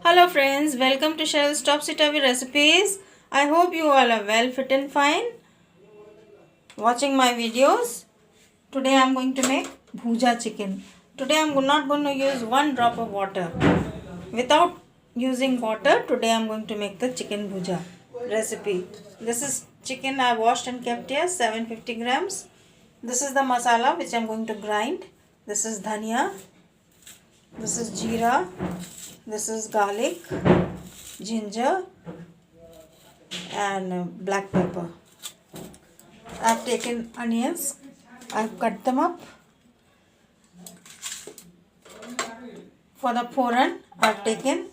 Hello friends, welcome to Cheryl's Topsy-Turvy Recipes. I hope you all are well, fit and fine watching my videos. Today I am going to make Bhuja chicken. Today I am not going to use one drop of water. Without using water, today I am going to make the chicken Bhuja recipe. This is chicken I washed and kept here, 750 grams. This is the masala which I am going to grind. This is dhania. This is jeera. This is garlic, ginger and black pepper. I have taken onions. I have cut them up. For the foran, I have taken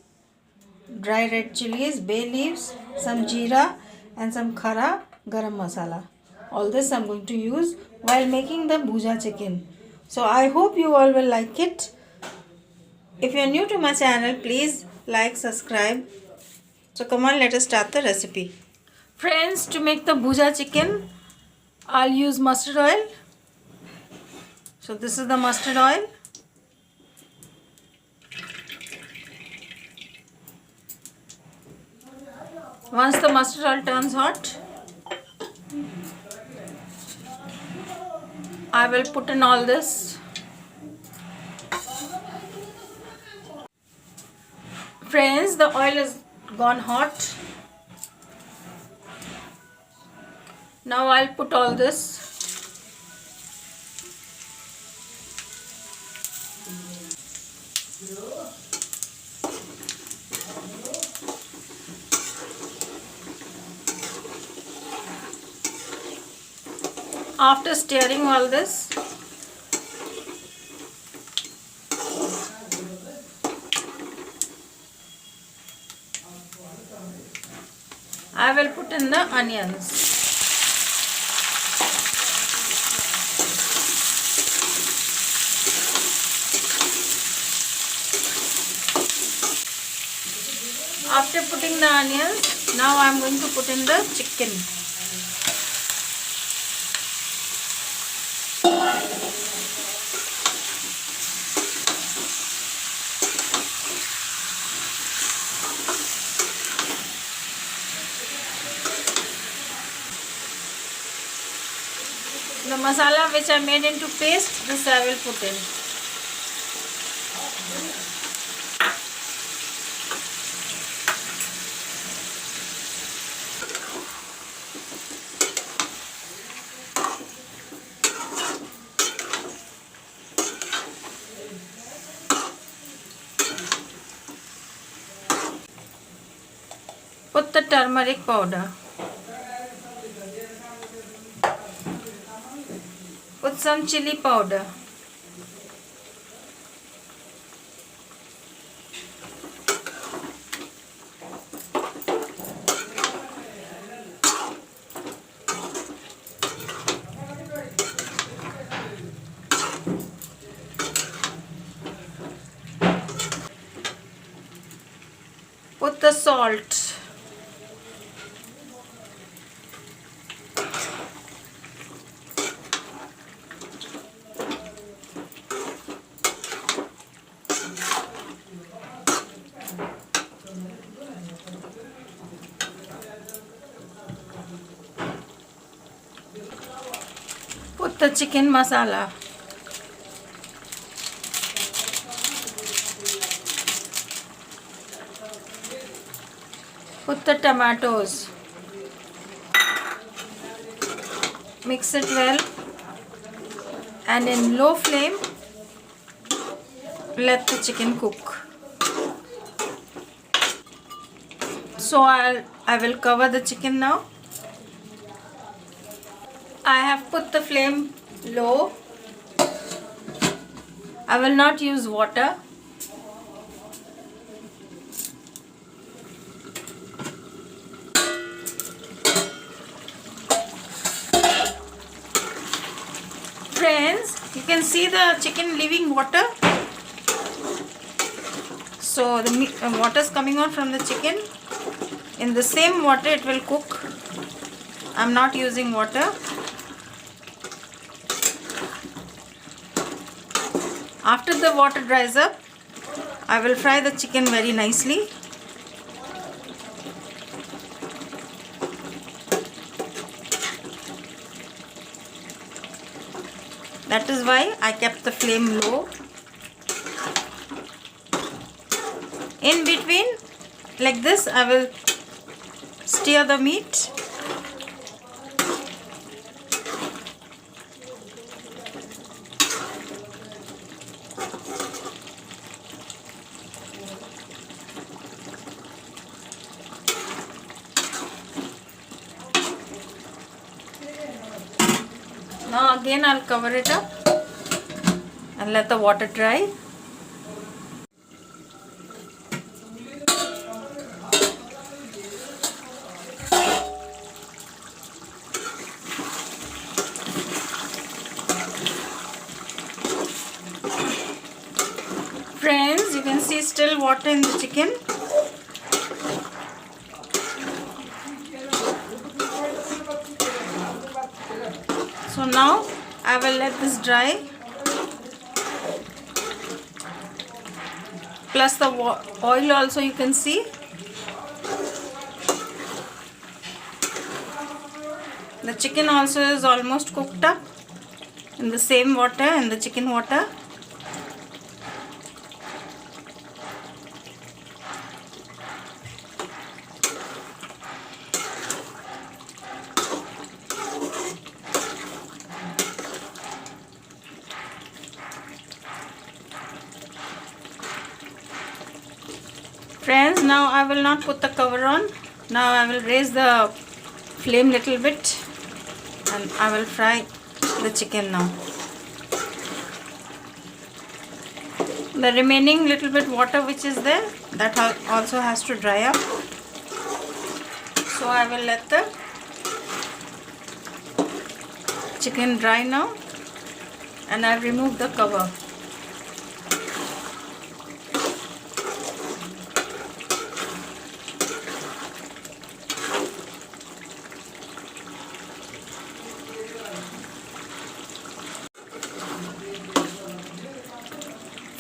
dry red chilies, bay leaves, some jeera and some khara garam masala. All this I am going to use while making the Bhuja chicken. So I hope you all will like it. If you are new to my channel, please like, subscribe. So come on, let us start the recipe. Friends, to make the Bhuja chicken, I'll use mustard oil. So this is the mustard oil. Once the mustard oil turns hot, I will put in all this. Friends, the oil is gone hot. Now I'll put all this. After stirring all this, I will put in the onions. After putting the onions, now I am going to put in the chicken. The masala which I made into paste, this I will put in. Put the turmeric powder. Put some chili powder. Put the salt. Put the chicken masala. Put the tomatoes. Mix it well and in low flame let the chicken cook. So I will cover the chicken now. I have put the flame low. I will not use water. Friends, you can see the chicken leaving water. So the water is coming out from the chicken. In the same water it will cook. I am not using water. After the water dries up, I will fry the chicken very nicely. That is why I kept the flame low. In between, like this, I will stir the meat. Now again I'll cover it up and let the water dry. Friends, you can see still water in the chicken. So now I will let this dry. Plus the oil also you can see. The chicken also is almost cooked up in the same water, in the chicken water. Friends, now I will not put the cover on. Now I will raise the flame little bit and I will fry the chicken now. The remaining little bit water which is there, that also has to dry up. So I will let the chicken dry now and I remove the cover.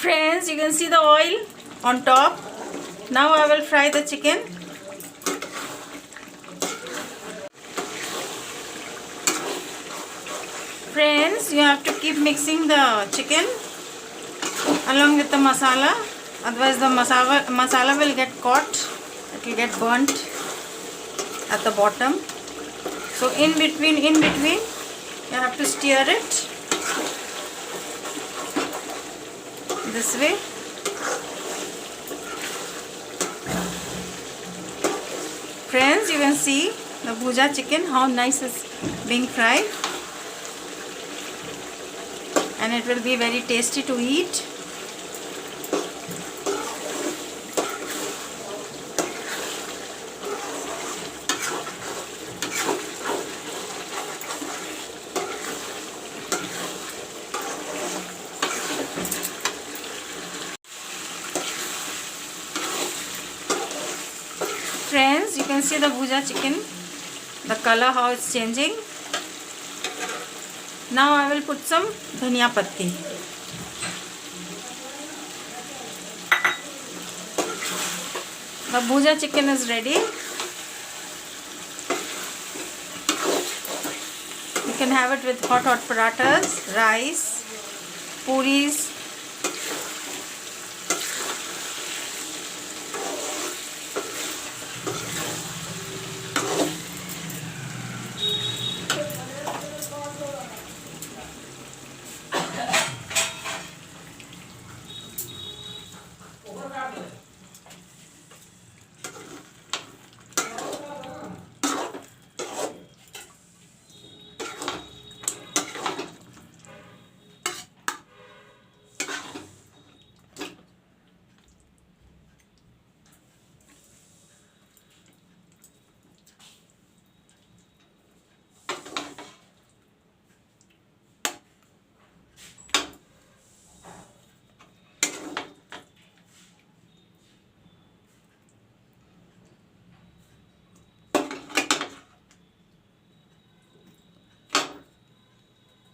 Friends, you can see the oil on top. Now I will fry the chicken. Friends, you have to keep mixing the chicken along with the masala. Otherwise the masala will get caught. It will get burnt at the bottom. So in between you have to stir it this way. Friends, you can see the bhuja chicken, how nice it's being fried, and it will be very tasty to eat. Friends, you can see the bhuja chicken, the color how it's changing. Now I will put some dhania patti. The bhuja chicken is ready. You can have it with hot parathas, rice, puris.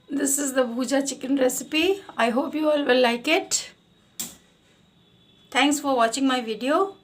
This is the bhuja chicken recipe. I hope you all will like it. Thanks for watching my video.